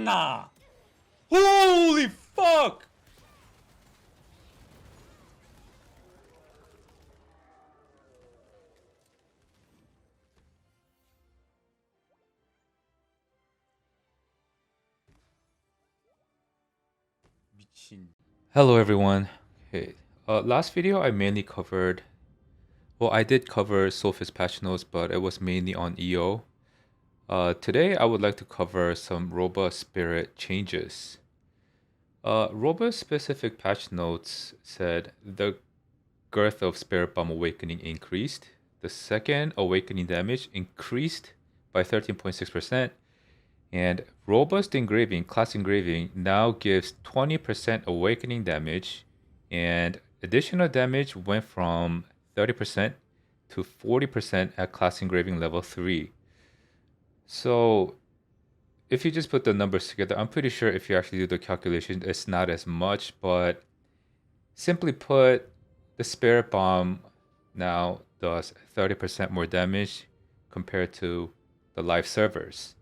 미쳤나? Holy fuck! 미친. Hello everyone. Hey, last video I mainly covered, well, I did cover Soulfist patch notes, but it was mainly on EO. Today I would like to cover some robust spirit changes. Robust specific patch notes said the girth of Spirit Bomb Awakening increased. The second awakening damage increased by 13.6%. And Robust Engraving, class engraving, now gives 20% awakening damage. And additional damage went from 30% to 40% at class engraving level 3. So if you just put the numbers together, I'm pretty sure if you actually do the calculation, it's not as much, but simply put, the Spirit Bomb now does 30% more damage compared to the live servers.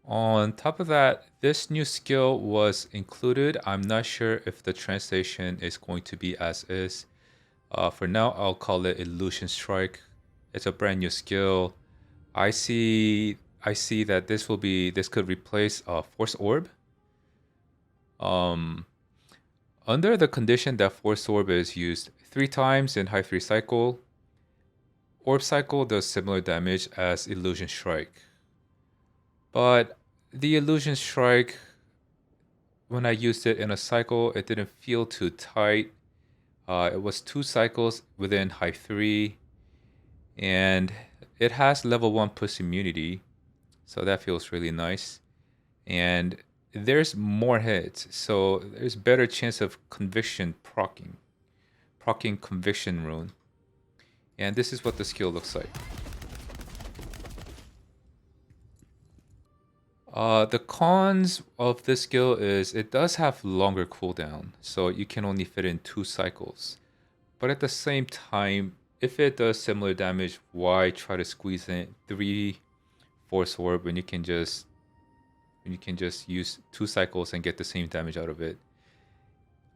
On top of that, this new skill was included. I'm not sure if the translation is going to be as is. For now, I'll call it Illusion Strike. It's a brand new skill. I see that this could replace Force Orb. Under the condition that Force Orb is used 3 times in High 3 cycle, Orb cycle does similar damage as Illusion Strike. But the Illusion Strike, when I used it in a cycle, it didn't feel too tight. It was 2 cycles within High 3, and it has level 1 push immunity, so that feels really nice. And there's more hits, so there's better chance of conviction proccing conviction rune. And this is what the skill looks like. The cons of this skill is it does have longer cooldown, so you can only fit in 2 cycles. But at the same time, if it does similar damage, why try to squeeze in 3 Force Orb when you can just use 2 cycles and get the same damage out of it?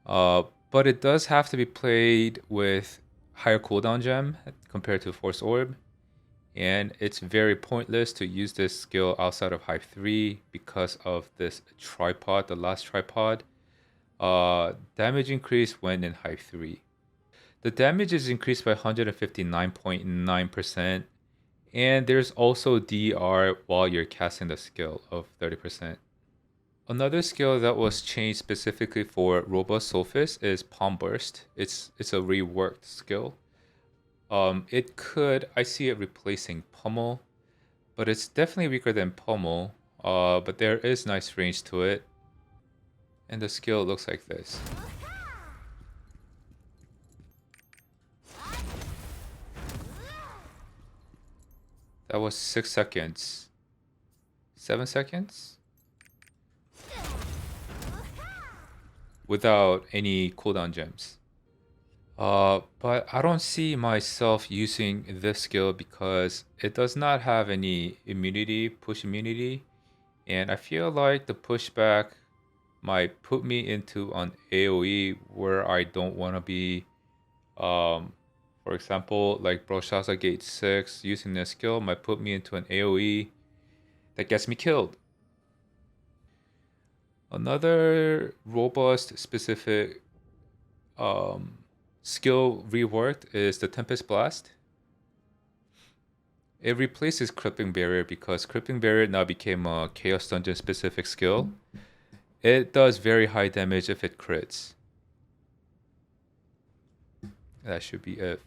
But it does have to be played with higher cooldown gem compared to Force Orb. And it's very pointless to use this skill outside of Hive 3 because of this tripod, the last tripod. Damage increase when in Hive 3. The damage is increased by 159.9%. And there's also DR while you're casting the skill of 30%. Another skill that was changed specifically for Robust Soulfist is Palm Burst. It's a reworked skill. I see it replacing Pummel, but it's definitely weaker than Pummel, but there is nice range to it. And the skill looks like this. That was 6 seconds. 7 seconds? Without any cooldown gems. But I don't see myself using this skill because it does not have any push immunity, and I feel like the pushback might put me into an AoE where I don't want to be. For example, like Broshaza Gate 6, using this skill might put me into an AoE that gets me killed. Another robust specific skill reworked is the Tempest Blast. It replaces Crippling Barrier because Crippling Barrier now became a Chaos Dungeon specific skill. It does very high damage if it crits. That should be it.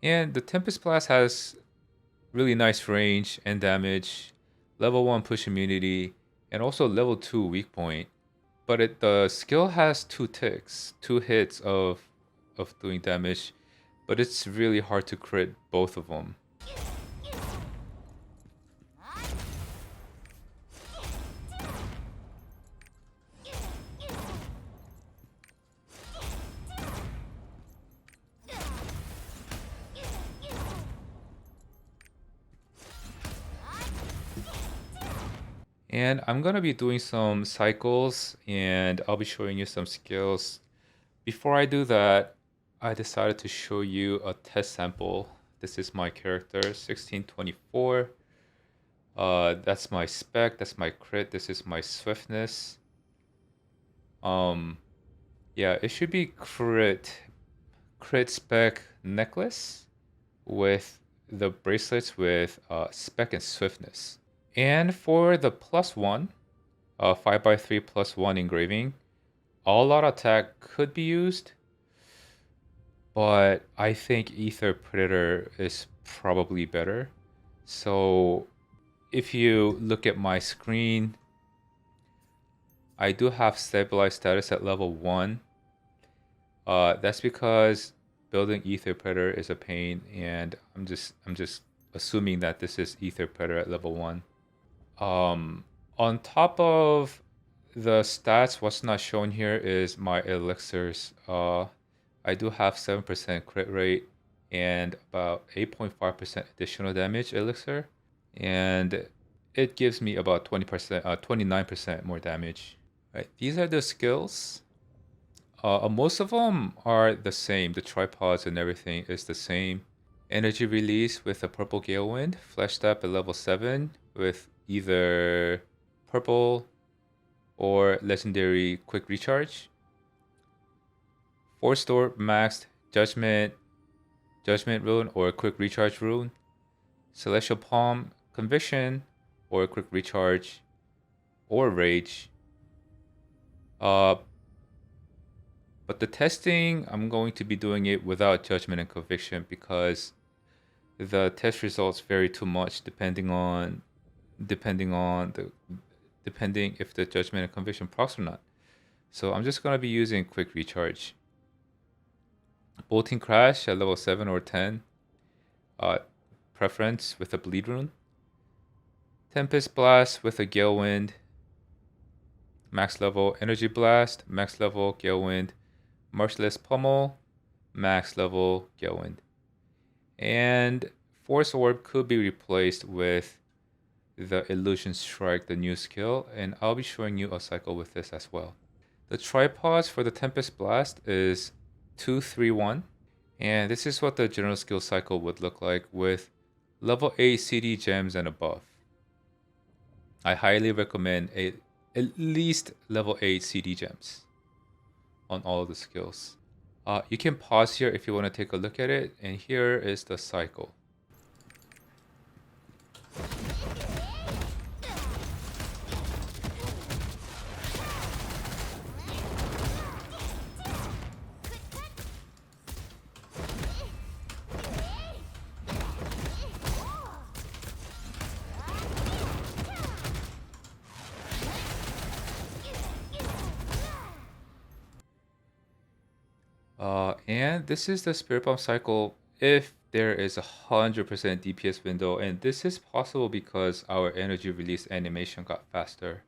And the Tempest Blast has really nice range and damage, level 1 push immunity, and also level 2 weak point. But the skill has 2 ticks, 2 hits of doing damage, but it's really hard to crit both of them. And I'm gonna be doing some cycles and I'll be showing you some skills. Before I do that, I decided to show you a test sample. This is my character, 1624. That's my spec, that's my crit, this is my swiftness. Yeah, it should be crit spec necklace with the bracelets with spec and swiftness. And for the +1, 5x3 +1 engraving, all out attack could be used, but I think Ether Predator is probably better. So if you look at my screen, I do have stabilized status at level 1. That's because building Ether Predator is a pain, and I'm just assuming that this is Ether Predator at level 1. On top of the stats, what's not shown here is my elixirs. I do have 7% crit rate and about 8.5% additional damage elixir, and it gives me about 20%, 29% more damage. Right, these are the skills. Most of them are the same. The tripods and everything is the same. Energy release with a purple gale wind. Flash step at level 7 with either purple or legendary quick recharge. Force Orb maxed judgment rune or quick recharge rune. Celestial Palm conviction or quick recharge or rage. But the testing, I'm going to be doing it without judgment and conviction because the test results vary too much depending if the judgment and conviction procs or not. So I'm just gonna be using quick recharge. Bolting crash at level 7 or 10. Preference with a bleed rune. Tempest blast with a gale wind. Max level energy blast, max level gale wind. Merciless pummel, max level gale wind. And Force Orb could be replaced with the Illusion Strike, the new skill, and I'll be showing you a cycle with this as well. The tripods for the Tempest Blast is 2, 3, 1, and this is what the general skill cycle would look like with level 8 CD gems and above. I highly recommend at least level 8 CD gems on all of the skills. You can pause here if you want to take a look at it, and here is the cycle. And this is the Spirit Bomb cycle if there is 100% DPS window, and this is possible because our energy release animation got faster.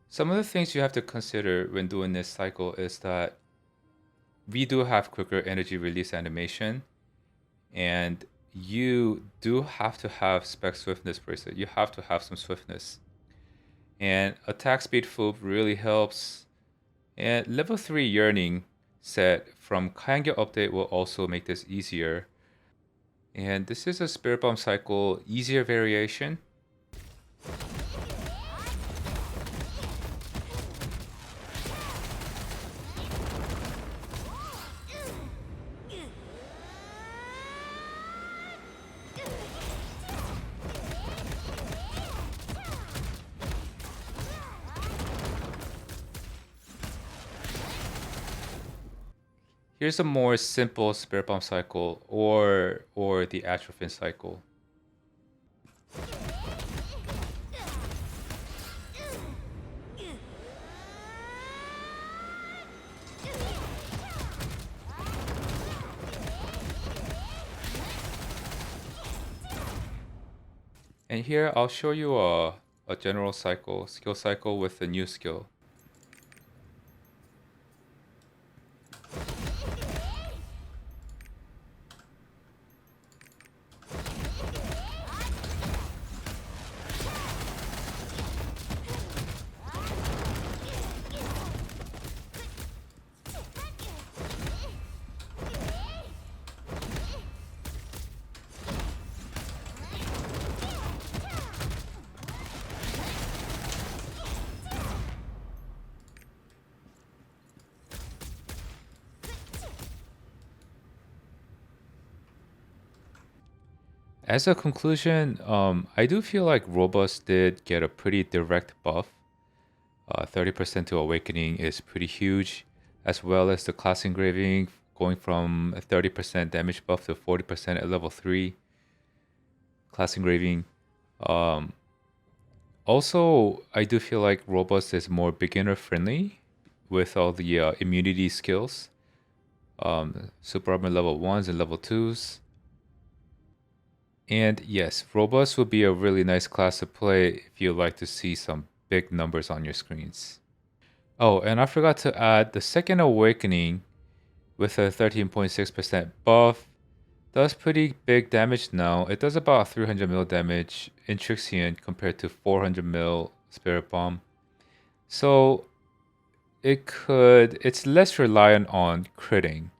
Some of the things you have to consider when doing this cycle is that we do have quicker energy release animation, and you do have to have spec swiftness bracelet. You have to have some swiftness. And attack speed foop really helps. And level 3 yearning set from Kangyo update will also make this easier. And this is a Spirit Bomb cycle easier variation. Here's a more simple Spirit Bomb cycle or the Atrophin cycle. And here I'll show you a general skill cycle with a new skill. As a conclusion, I do feel like Robust did get a pretty direct buff. 30% to Awakening is pretty huge, as well as the class engraving going from a 30% damage buff to 40% at level 3. Class engraving. Um, Also, I do feel like Robust is more beginner friendly with all the immunity skills. Super Armor level 1s and level 2s. And yes, Robust would be a really nice class to play if you'd like to see some big numbers on your screens. Oh, and I forgot to add the second Awakening with a 13.6% buff does pretty big damage now. It does about 300 mil damage in Trixian compared to 400 mil Spirit Bomb. So it's less reliant on critting.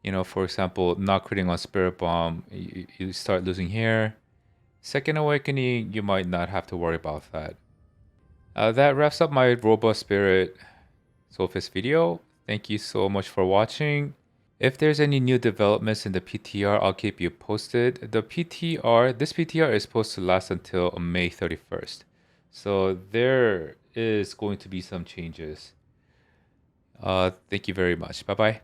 You know, for example, not critting on Spirit Bomb, you start losing here. Second Awakening, you might not have to worry about that. That wraps up my Robust Spirit Soulfist video. Thank you so much for watching. If there's any new developments in the PTR, I'll keep you posted. This PTR is supposed to last until May 31st. So there is going to be some changes. Thank you very much. Bye bye.